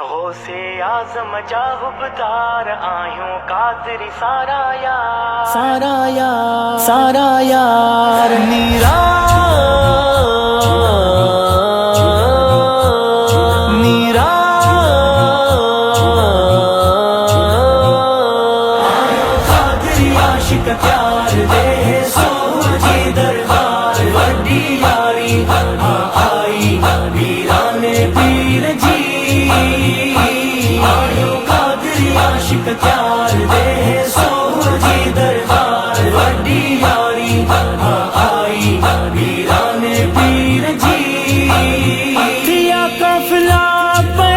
गौसे आज़म जाहुबदार आयूं कादरी सारा यार नीरा कादरी आशिक प्यार दे सोहजी दरबार वड्डी यारी आई वीराने पीर जी कादरी आशिक प्यार दे सोहजी दरबार वड्डी यारी आई वीराने पीर जी थिया काफिला पे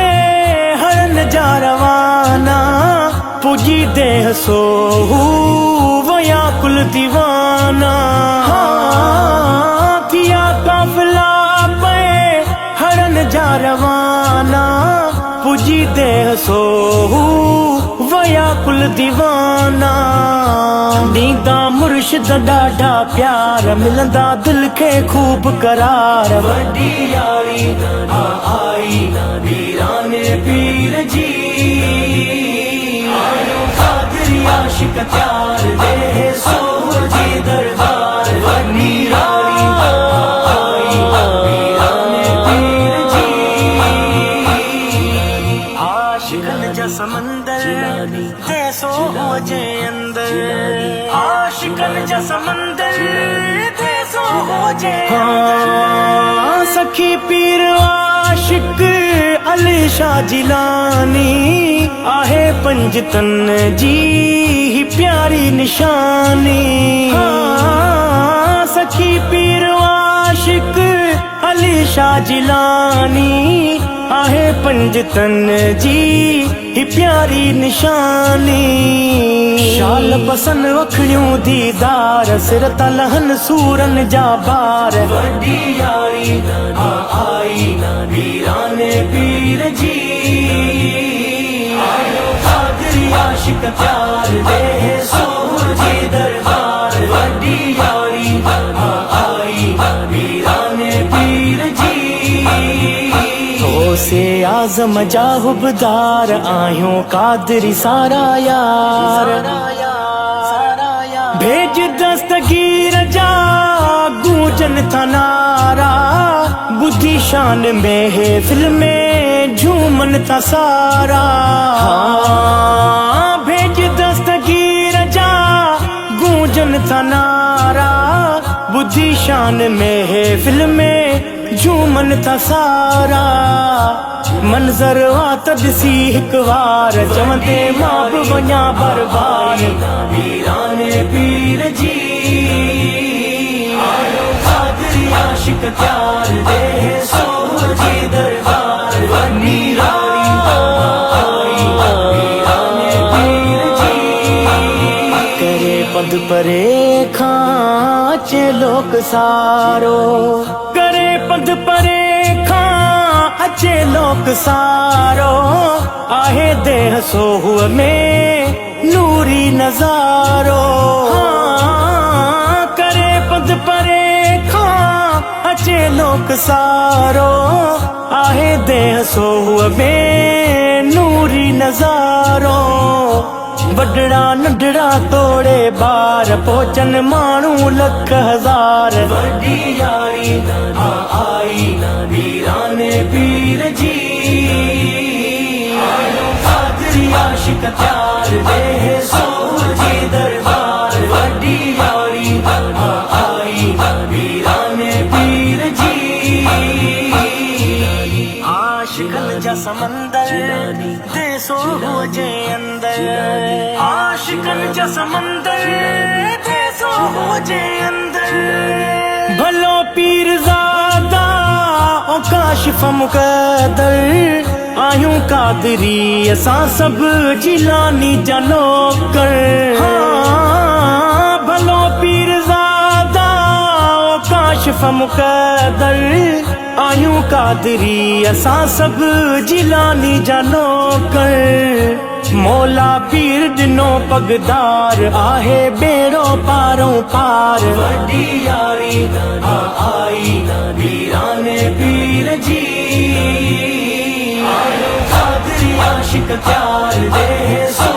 हरन जा रवाना पुजी देह सोहू वया कुल दीवाना थिया काफिला पे हरन जा रवाना पुजी देह सोहू वया कुल दीवाना नींदा मुर्शिद ॾाढा प्यार मिलंदा दिल खे खूब करार वड्डी यारी आई वीराने पीर जी कादरी आशिक प्यार दे सोहजी दरबार वड्डी यारी आई वीराने पीर जी आशिकन जा समंदर दे सोहजे अंदर आशिकन जा समंदर दे सोहजे अंदर सखी पीर आशिक अली शाह जिलानी आहे पंजतन जी ही प्यारी निशानी सखी पीर आशिक अली शाह जिलानी आहे पंजतन जी ही प्यारी निशानी शाल पसन वखड़ियूं दीदार सिर तलहन सूरन जा बार वड्डी यारी आई वीराने पीर जी कादरी आशिक प्यार दे सोहजी दरबार वड्डी यारी आई वीराने पीर जी गौसे आज़म जाहुबदार आयूं कादरी सारा यार भेज दस्तगीर जा गूंजन था नारा बुद्धि शान महफिल में झूमन था सारा भेज दस्तगीर जा गूंजन था नारा बुद्धि शान महफिल में झूमन था सारा मंजर वात ॾिसी हिक वार चवंदे मां बि वञा बरबार वीराने पीर जी कादरी आशिक प्यार दे सोहजी दरबार वड्डी यारी आई वीराने पीर जी करे पद परे खां चे लोक सारो करे पद परे अचे लोक सारो आहे देह सोहुअ में नूरी नजारो करे पद परे खां अचे लोक सारो आहे देह सोहुअ में नूरी नजारो वडड़ा नंढड़ा तोड़े बार पोचन माण्हू लख हज़ार वड्डी यारी आई वीराने पीर जी कादरी आशिक प्यार दे सोहजी दरबार वड्डी यारी आई वीराने पीर जी आशिकन जा समंदर दे सोहजे अंदर आशिकन जा समंदर दे सोहजे अंदर भलो पीरज़ादा ओ काशिफ मुक़द्दर आयूं कादरी असां सब जिलानी जा नौकर भलो पीरज़ादा ओ काशिफ मुक़द्दर आयूं कादरी असां सब जिलानी जा नौकर मौला पीर दिनो पगदार आहे बेड़ो पारों पार वड्डी यारी आई वीराने पीर जी कादरी आशिक प्यार दे